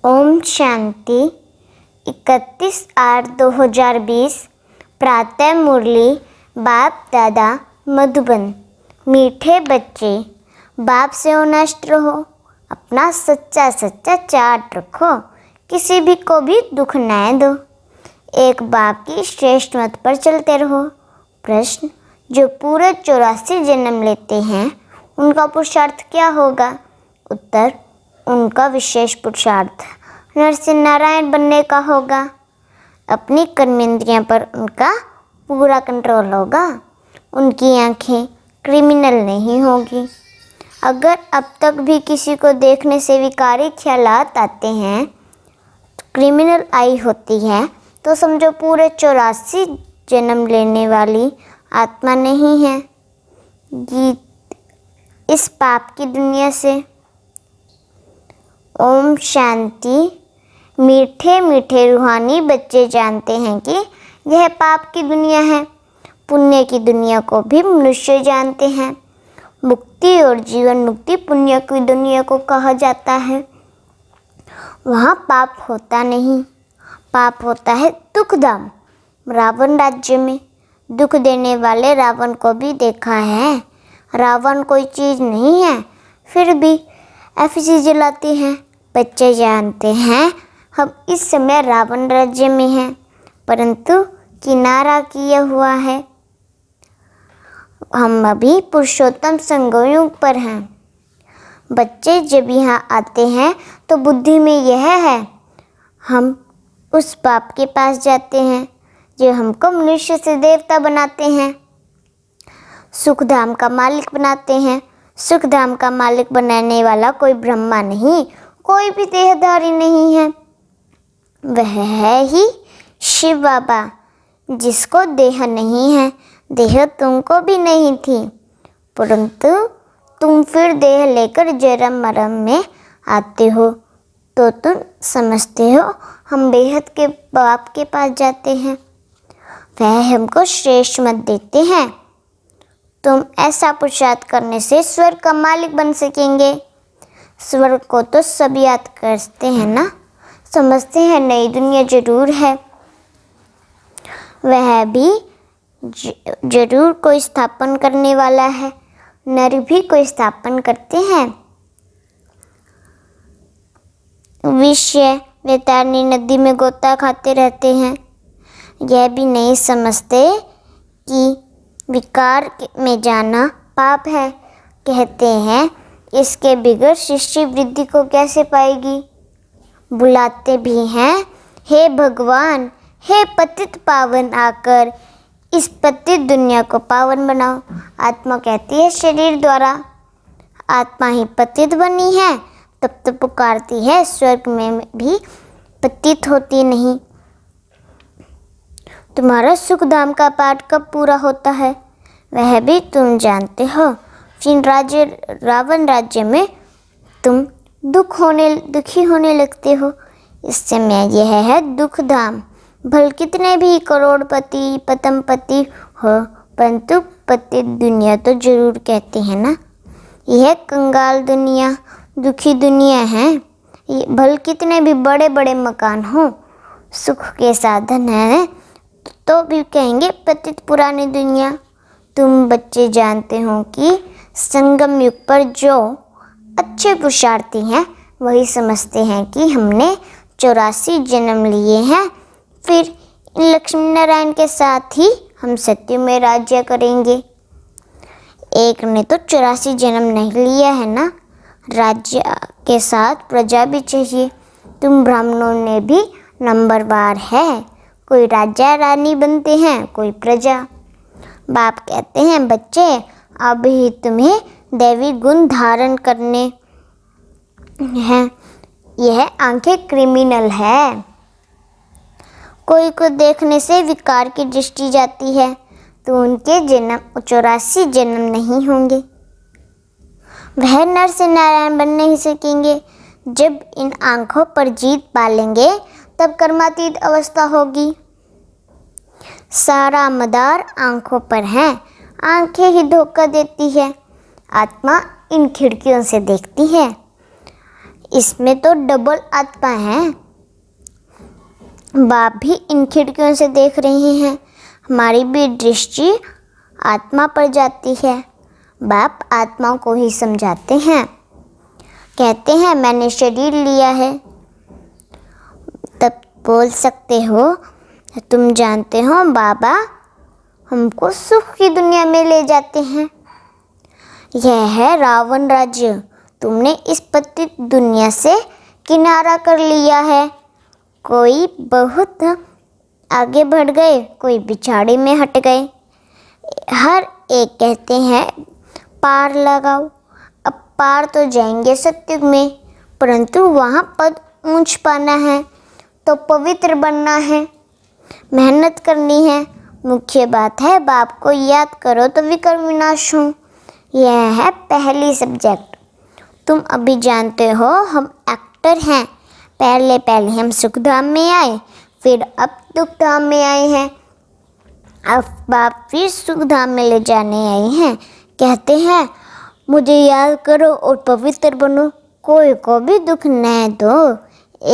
ओम शांति। 31/8/2020 प्रातः मुरली। बाप दादा मधुबन। मीठे बच्चे, बाप से हो नष्ट रहो, अपना सच्चा सच्चा चाट रखो, किसी भी को भी दुख न दो, एक बाप की श्रेष्ठ मत पर चलते रहो। प्रश्न, जो पूरे 84 जन्म लेते हैं उनका पुरुषार्थ क्या होगा? उत्तर, उनका विशेष पुरुषार्थ नरसिंह नारायण बनने का होगा। अपनी कर्मेंद्रियां पर उनका पूरा कंट्रोल होगा। उनकी आंखें क्रिमिनल नहीं होगी। अगर अब तक भी किसी को देखने से विकारी ख्यालात आते हैं, क्रिमिनल आई होती है, तो समझो पूरे 84 जन्म लेने वाली आत्मा नहीं है। गीत इस पाप की दुनिया से। ओम शांति। मीठे मीठे रूहानी बच्चे जानते हैं कि यह पाप की दुनिया है। पुण्य की दुनिया को भी मनुष्य जानते हैं। मुक्ति और जीवन मुक्ति पुण्य की दुनिया को कहा जाता है। वहाँ पाप होता नहीं, पाप होता है दुखधाम रावण राज्य में। दुख देने वाले रावण को भी देखा है। रावण कोई चीज़ नहीं है, फिर भी एफिसी जलाती हैं। बच्चे जानते हैं हम इस समय रावण राज्य में हैं, परंतु किनारा किया हुआ है। हम अभी पुरुषोत्तम संगयुग पर हैं। बच्चे जब यहाँ आते हैं तो बुद्धि में यह है, हम उस बाप के पास जाते हैं जो हमको मनुष्य से देवता बनाते हैं, सुखधाम का मालिक बनाते हैं। सुखधाम का मालिक बनाने वाला कोई ब्रह्मा नहीं, कोई भी देहधारी नहीं है। वह है ही शिव बाबा, जिसको देह नहीं है। देह तुमको भी नहीं थी, परंतु तुम फिर देह लेकर जन्म मरण में आते हो, तो तुम समझते हो हम बेहद के बाप के पास जाते हैं। वह हमको श्रेष्ठ मत देते हैं। तुम ऐसा पुरुषार्थ करने से स्वर्ग का मालिक बन सकेंगे। स्वर्ग को तो सब याद करते हैं ना, समझते हैं नई दुनिया जरूर है। वह भी जरूर कोई स्थापन करने वाला है। नर भी कोई स्थापन करते हैं। विषय वैतरणी नदी में गोता खाते रहते हैं। यह भी नहीं समझते कि विकार में जाना पाप है। कहते हैं इसके बिगड़ सृष्टि वृद्धि को कैसे पाएगी। बुलाते भी हैं, हे भगवान, हे पतित पावन, आकर इस पतित दुनिया को पावन बनाओ। आत्मा कहती है शरीर द्वारा, आत्मा ही पतित बनी है, तब तो पुकारती है स्वर्ग में भी पतित होती नहीं। तुम्हारा सुखधाम का पाठ कब पूरा होता है वह भी तुम जानते हो। फिर रावण राज्य में तुम दुखी होने लगते हो। इस समय यह है दुखधाम। भल कितने भी करोड़पति पतमपति हो, परंतु पतित दुनिया तो जरूर कहते हैं ना। यह कंगाल दुनिया, दुखी दुनिया है। भल कितने भी बड़े बड़े मकान हो, सुख के साधन हैं, तो भी कहेंगे पतित पुरानी दुनिया। तुम बच्चे जानते हो कि संगम युग पर जो अच्छे पुरुषार्थी हैं वही समझते हैं कि हमने 84 जन्म लिए हैं, फिर लक्ष्मी नारायण के साथ ही हम सत्य में राज्य करेंगे। एक ने तो 84 जन्म नहीं लिया है ना, राज्य के साथ प्रजा भी चाहिए। तुम ब्राह्मणों ने भी नंबरवार है, कोई राजा रानी बनते हैं, कोई प्रजा। बाप कहते हैं बच्चे, अब ही तुम्हें दैवी गुण धारण करने हैं। यह आंखें क्रिमिनल है। कोई को देखने से विकार की दृष्टि जाती है, तो उनके जन्म 84 जन्म नहीं होंगे। वह नर से नारायण बन नहीं सकेंगे। जब इन आंखों पर जीत पालेंगे तब कर्मातीत अवस्था होगी। सारा मदार आंखों पर है, आंखें ही धोखा देती है। आत्मा इन खिड़कियों से देखती है। इसमें तो डबल आत्मा है। बाप भी इन खिड़कियों से देख रहे हैं, हमारी भी दृष्टि आत्मा पर जाती है। बाप आत्मा को ही समझाते हैं, कहते हैं मैंने शरीर लिया है। तब बोल सकते हो तुम जानते हो बाबा हमको सुख की दुनिया में ले जाते हैं। यह है रावण राज्य, तुमने इस पतित दुनिया से किनारा कर लिया है। कोई बहुत आगे बढ़ गए, कोई बिछाड़ी में हट गए। हर एक कहते हैं पार लगाओ। अब पार तो जाएंगे सत्युग में, परंतु वहाँ पद ऊंच पाना है तो पवित्र बनना है, मेहनत करनी है। मुख्य बात है बाप को याद करो तो विकर्म विनाश हो। यह है पहली सब्जेक्ट। तुम अभी जानते हो हम एक्टर हैं। पहले हम सुखधाम में आए, फिर अब दुखधाम में आए हैं। अब बाप फिर सुखधाम में ले जाने आए हैं। कहते हैं मुझे याद करो और पवित्र बनो। कोई को भी दुख न दो।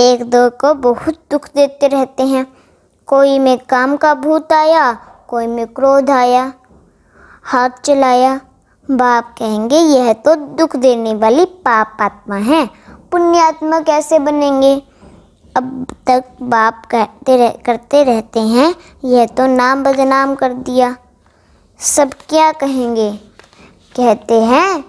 एक दो को बहुत दुख देते रहते हैं। कोई में काम का भूत आया, कोई में क्रोध आया, हाथ चलाया। बाप कहेंगे यह तो दुख देने वाली पाप आत्मा है, पुण्यात्मा कैसे बनेंगे। अब तक बाप करते रहते हैं यह तो नाम बदनाम कर दिया। सब क्या कहेंगे, कहते हैं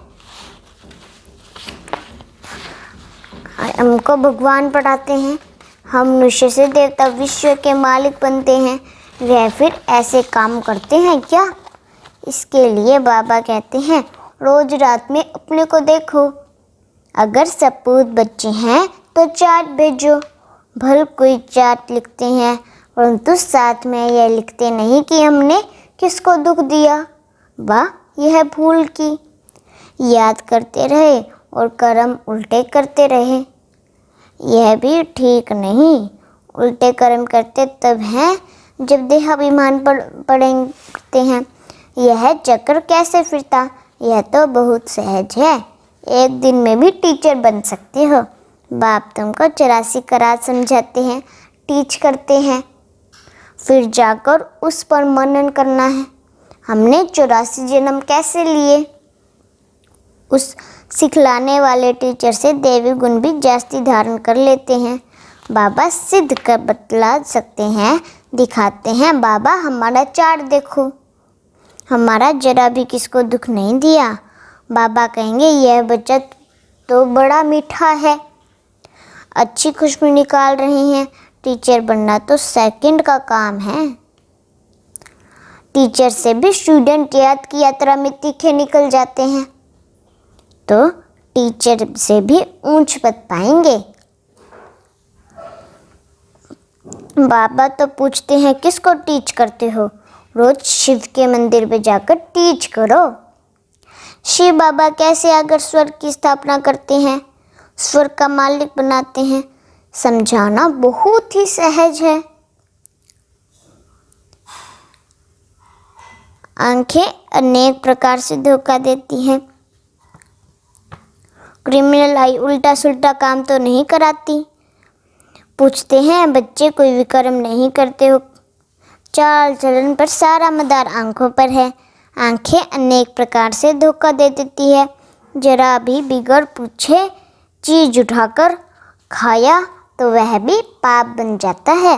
हमको भगवान पढ़ाते हैं, हम मनुष्य से देवता विश्व के मालिक बनते हैं। वह फिर ऐसे काम करते हैं क्या। इसके लिए बाबा कहते हैं रोज रात में अपने को देखो। अगर सपूत बच्चे हैं तो चार्ट भेजो। भल कोई चार्ट लिखते हैं, परंतु साथ में यह लिखते नहीं कि हमने किसको दुख दिया। वाह, यह भूल की। याद करते रहे और कर्म उल्टे करते रहे, यह भी ठीक नहीं। उल्टे कर्म करते तब हैं जब देहाभिमान पड़ते हैं। यह चक्र कैसे फिरता, यह तो बहुत सहज है। एक दिन में भी टीचर बन सकते हो। बाप तुमको 84 करार समझाते हैं, टीच करते हैं, फिर जाकर उस पर मनन करना है। हमने 84 जन्म कैसे लिए। उस सिखलाने वाले टीचर से देवी गुण भी जास्ती धारण कर लेते हैं। बाबा सिद्ध कर बतला सकते हैं, दिखाते हैं। बाबा हमारा चार्ट देखो, हमारा जरा भी किसको दुख नहीं दिया। बाबा कहेंगे यह बच्चा तो बड़ा मीठा है, अच्छी खुशबू निकाल रहे हैं। टीचर बनना तो सेकंड का काम है। टीचर से भी स्टूडेंट याद की यात्रा में तीखे निकल जाते हैं, तो टीचर से भी ऊंच पद पाएंगे। बाबा तो पूछते हैं किसको टीच करते हो। रोज शिव के मंदिर पे जाकर टीच करो। शिव बाबा कैसे आकर स्वर्ग की स्थापना करते हैं, स्वर्ग का मालिक बनाते हैं। समझाना बहुत ही सहज है। आंखें अनेक प्रकार से धोखा देती हैं। क्रिमिनल आई उल्टा सुल्टा काम तो नहीं कराती। पूछते हैं बच्चे कोई विक्रम नहीं करते हो। चाल चलन पर सारा मदार आंखों पर है। आंखें अनेक प्रकार से धोखा दे देती है। जरा भी बिगड़ पूछे चीज उठाकर खाया तो वह भी पाप बन जाता है,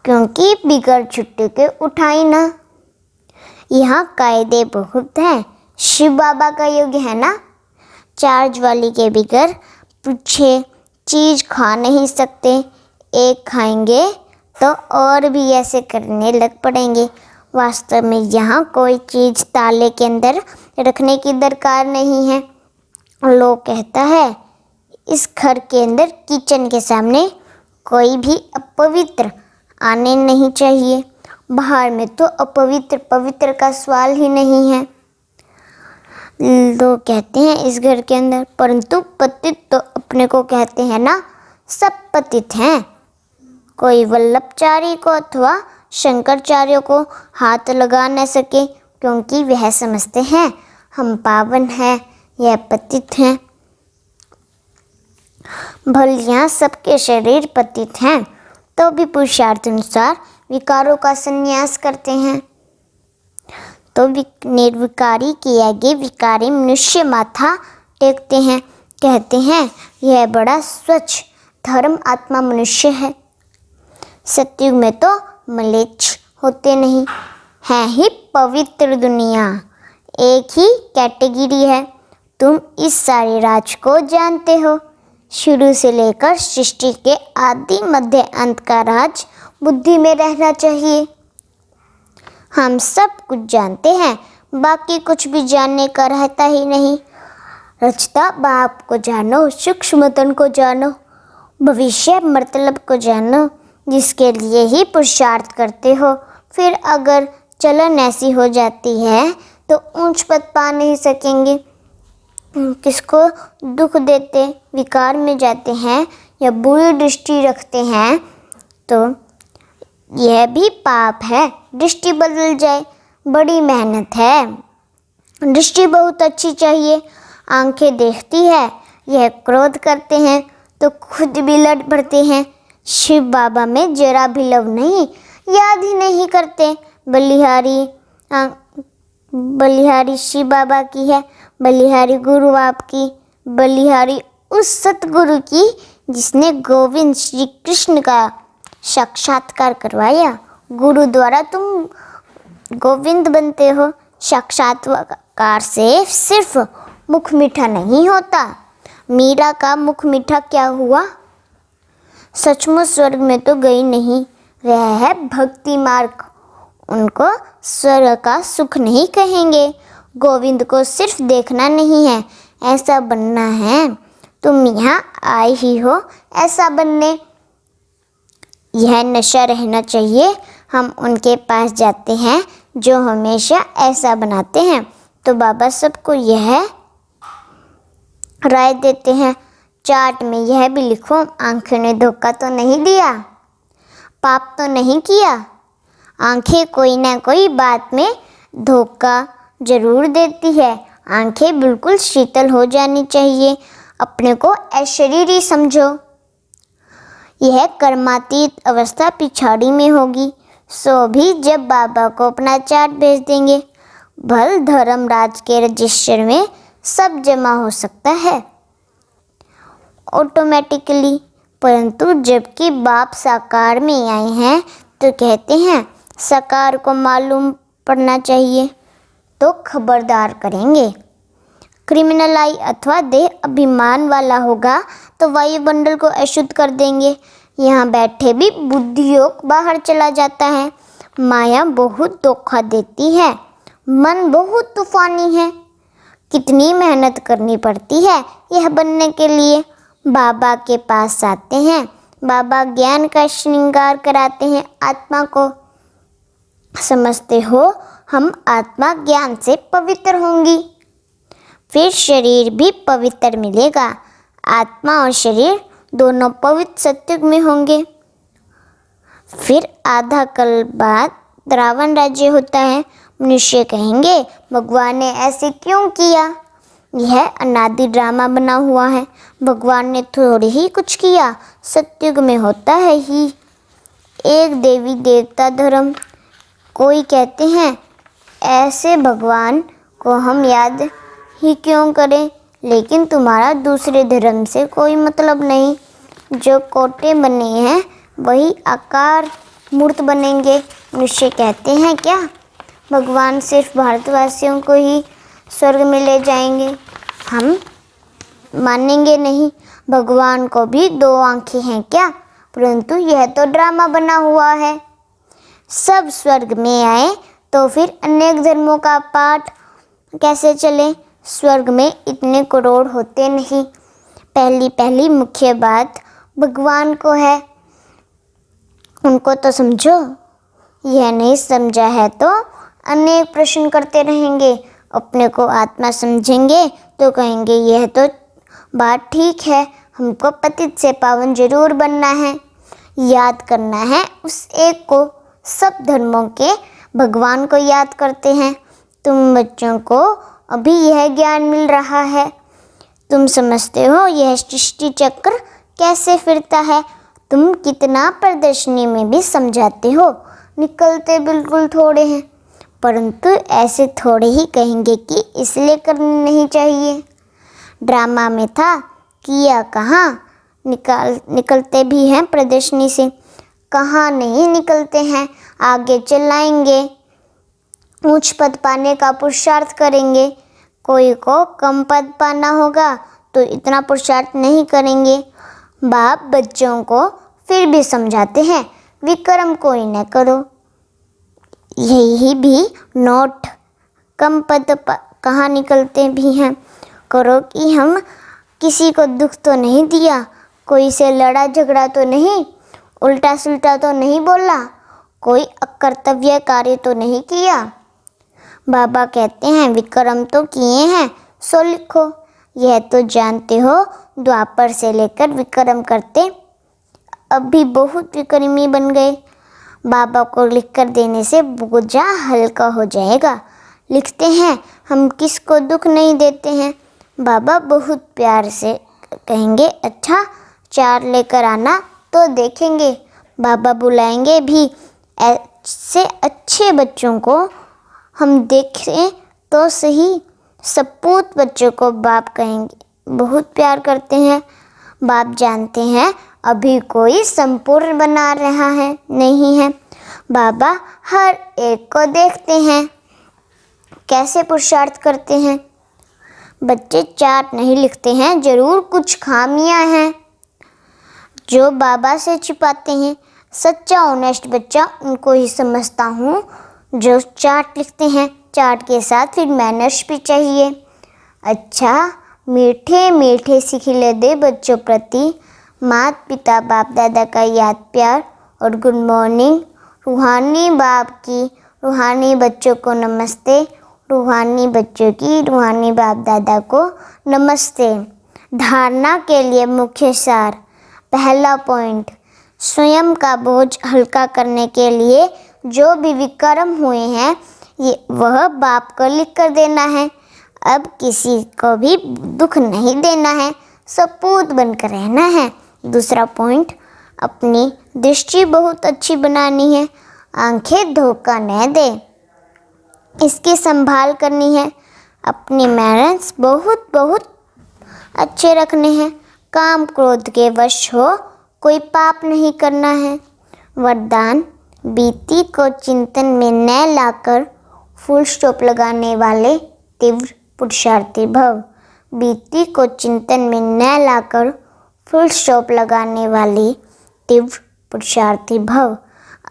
क्योंकि बिगड़ छुट्टी के उठाई ना। यहाँ कायदे बहुत हैं। शिव बाबा का युग है ना। चार्ज वाली के बिगड़ पूछे चीज खा नहीं सकते। एक खाएंगे तो और भी ऐसे करने लग पड़ेंगे। वास्तव में यहाँ कोई चीज़ ताले के अंदर रखने की दरकार नहीं है। लोग कहता है इस घर के अंदर किचन के सामने कोई भी अपवित्र आने नहीं चाहिए। बाहर में तो अपवित्र पवित्र का सवाल ही नहीं है। लोग कहते हैं इस घर के अंदर, परंतु पतित तो अपने को कहते हैं ना। सब पतित हैं। कोई वल्लभचारी को अथवा शंकराचार्य को हाथ लगा न सके, क्योंकि वह समझते हैं हम पावन हैं, यह पतित हैं। भलियाँ सबके शरीर पतित हैं तो भी पुरुषार्थ अनुसार विकारों का संन्यास करते हैं। तो निर्विकारी के आगे विकारी मनुष्य माथा टेकते हैं, कहते हैं यह बड़ा स्वच्छ धर्म आत्मा मनुष्य है। सतयुग में तो मलेच्छ होते नहीं, है ही पवित्र दुनिया, एक ही कैटेगरी है। तुम इस सारे राज को जानते हो। शुरू से लेकर सृष्टि के आदि मध्य अंत का राज बुद्धि में रहना चाहिए। हम सब कुछ जानते हैं, बाकी कुछ भी जानने का रहता ही नहीं। रचता बाप को जानो, सूक्ष्म तन को जानो, भविष्य मतलब को जानो, जिसके लिए ही पुरुषार्थ करते हो। फिर अगर चलन ऐसी हो जाती है तो ऊंच पद पा नहीं सकेंगे। किसको दुख देते, विकार में जाते हैं या बुरी दृष्टि रखते हैं तो यह भी पाप है। दृष्टि बदल जाए, बड़ी मेहनत है। दृष्टि बहुत अच्छी चाहिए। आंखें देखती है, यह क्रोध करते हैं तो खुद भी लड़ पड़ते हैं। शिव बाबा में जरा भी लव नहीं, याद ही नहीं करते। बलिहारी शिव बाबा की है, बलिहारी गुरु आपकी, बलिहारी उस सतगुरु की जिसने गोविंद श्री कृष्ण का साक्षात्कार करवाया। गुरु द्वारा तुम गोविंद बनते हो। साक्षात्कार से सिर्फ मुख मीठा नहीं होता। मीरा का मुख मीठा क्या हुआ? सचमुच स्वर्ग में तो गई नहीं, वह है भक्ति मार्ग। उनको स्वर्ग का सुख नहीं कहेंगे। गोविंद को सिर्फ देखना नहीं है, ऐसा बनना है। तुम यहाँ आए ही हो ऐसा बनने। यह नशा रहना चाहिए। हम उनके पास जाते हैं जो हमेशा ऐसा बनाते हैं, तो बाबा सबको यह राय देते हैं, चार्ट में यह भी लिखो, आंखों ने धोखा तो नहीं दिया, पाप तो नहीं किया। आंखें कोई ना कोई बात में धोखा जरूर देती है। आंखें बिल्कुल शीतल हो जानी चाहिए। अपने को अशरीरी समझो। यह कर्मातीत अवस्था पिछाड़ी में होगी। सो भी जब बाबा को अपना चार्ट भेज देंगे, भल धर्मराज के रजिस्टर में सब जमा हो सकता है ऑटोमेटिकली। परंतु जबकि बाप साकार में आए हैं तो कहते हैं साकार को मालूम पड़ना चाहिए तो खबरदार करेंगे। क्रिमिनल आई अथवा देह अभिमान वाला होगा तो वायुमंडल को अशुद्ध कर देंगे। यहाँ बैठे भी बुद्धि योग बाहर चला जाता है। माया बहुत धोखा देती है। मन बहुत तूफानी है। कितनी मेहनत करनी पड़ती है यह बनने के लिए। बाबा के पास आते हैं, बाबा ज्ञान का श्रृंगार कराते हैं। आत्मा को समझते हो, हम आत्मा ज्ञान से पवित्र होंगी, फिर शरीर भी पवित्र मिलेगा। आत्मा और शरीर दोनों पवित्र सत्युग में होंगे। फिर आधा कल्प बाद रावण राज्य होता है। मनुष्य कहेंगे भगवान ने ऐसे क्यों किया? यह अनादि ड्रामा बना हुआ है। भगवान ने थोड़ी ही कुछ किया, सत्युग में होता है ही। एक देवी देवता धर्म। कोई कहते हैं ऐसे भगवान को हम याद ही क्यों करें, लेकिन तुम्हारा दूसरे धर्म से कोई मतलब नहीं। जो कोटे बने हैं वही आकार मूर्त बनेंगे। मनुष्य कहते हैं क्या भगवान सिर्फ भारतवासियों को ही स्वर्ग में ले जाएंगे? हम मानेंगे नहीं। भगवान को भी दो आंखें हैं क्या? परंतु यह तो ड्रामा बना हुआ है। सब स्वर्ग में आए तो फिर अनेक धर्मों का पाठ कैसे चले? स्वर्ग में इतने करोड़ होते नहीं। पहली मुख्य बात भगवान को है, उनको तो समझो। यह नहीं समझा है तो अनेक प्रश्न करते रहेंगे। अपने को आत्मा समझेंगे तो कहेंगे यह तो बात ठीक है, हमको पतित से पावन जरूर बनना है। याद करना है उस एक को। सब धर्मों के भगवान को याद करते हैं। तुम बच्चों को अभी यह ज्ञान मिल रहा है। तुम समझते हो यह सृष्टि चक्र कैसे फिरता है? तुम कितना प्रदर्शनी में भी समझाते हो, निकलते बिल्कुल थोड़े हैं। परंतु ऐसे थोड़े ही कहेंगे कि इसलिए करनी नहीं चाहिए। ड्रामा में था, किया कहाँ, निकलते भी हैं प्रदर्शनी से, कहाँ नहीं निकलते हैं। आगे चलाएंगे, ऊंच पद पाने का पुरुषार्थ करेंगे। कोई को कम पद पाना होगा तो इतना पुरुषार्थ नहीं करेंगे। बाप बच्चों को फिर भी समझाते हैं, विक्रम कोई न करो, यही भी नोट, कम पद कहाँ निकलते भी हैं। करो कि हम किसी को दुख तो नहीं दिया, कोई से लड़ा झगड़ा तो नहीं, उल्टा सुल्टा तो नहीं बोला, कोई अकर्तव्य कार्य तो नहीं किया। बाबा कहते हैं विक्रम तो किए हैं सो लिखो। यह तो जानते हो द्वापर से लेकर विक्रम करते अब भी बहुत विक्रमी बन गए। बाबा को लिखकर देने से बोझा हल्का हो जाएगा। लिखते हैं, हम किसको दुख नहीं देते हैं। बाबा बहुत प्यार से कहेंगे, अच्छा 4 लेकर आना तो देखेंगे। बाबा बुलाएंगे भी। ऐसे अच्छे बच्चों को हम देखें तो सही। सपूत बच्चों को बाप कहेंगे, बहुत प्यार करते हैं। बाप जानते हैं अभी कोई संपूर्ण बना रहा है नहीं है। बाबा हर एक को देखते हैं, कैसे पुरुषार्थ करते हैं। बच्चे चार्ट नहीं लिखते हैं, जरूर कुछ खामियां हैं जो बाबा से छिपाते हैं। सच्चा ऑनेस्ट बच्चा उनको ही समझता हूँ जो चार्ट लिखते हैं। चार्ट के साथ फिर मैनर्स भी चाहिए। अच्छा, मीठे मीठे सिखिले दे बच्चों प्रति माता पिता बाप दादा का याद प्यार और गुड मॉर्निंग। रूहानी बाप की रूहानी बच्चों को नमस्ते, रूहानी बच्चों की रूहानी बाप दादा को नमस्ते। धारणा के लिए मुख्य सार। पहला पॉइंट, स्वयं का बोझ हल्का करने के लिए जो भी विक्रम हुए हैं वह बाप को लिख कर देना है। अब किसी को भी दुख नहीं देना है, सपूत बनकर रहना है। दूसरा पॉइंट, अपनी दृष्टि बहुत अच्छी बनानी है, आंखें धोखा न दे, इसकी संभाल करनी है। अपने मैनर्स बहुत बहुत अच्छे रखने हैं। काम क्रोध के वश हो कोई पाप नहीं करना है। वरदान, बीती को चिंतन में न लाकर फुल स्टॉप लगाने वाले तीव्र पुरुषार्थी भव। बीती को चिंतन में न लाकर फुल स्टॉप लगाने वाली तीव्र पुरुषार्थी भव।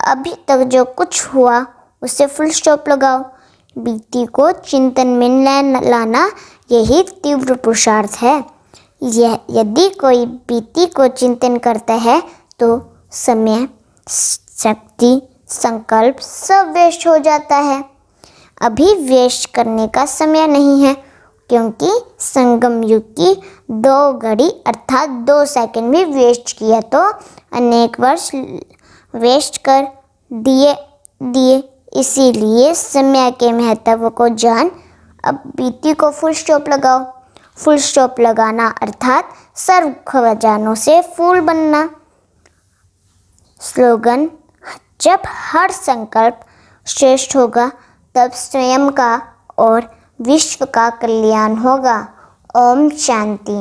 अभी तक जो कुछ हुआ उसे फुल स्टॉप लगाओ। बीती को चिंतन में न लाना यही तीव्र पुरुषार्थ है। यदि कोई बीती को चिंतन करता है तो समय, शक्ति, संकल्प सब वेस्ट हो जाता है। अभी वेस्ट करने का समय नहीं है, क्योंकि संगम युग की 2 घड़ी अर्थात 2 सेकंड भी वेस्ट किया तो अनेक वर्ष वेस्ट कर दिए। इसीलिए समय के महत्व को जान अब बीती को फुल स्टॉप लगाओ। फुल स्टॉप लगाना अर्थात सर्व खजानों से फूल बनना। स्लोगन, जब हर संकल्प श्रेष्ठ होगा तब स्वयं का और विश्व का कल्याण होगा। ओम शांति।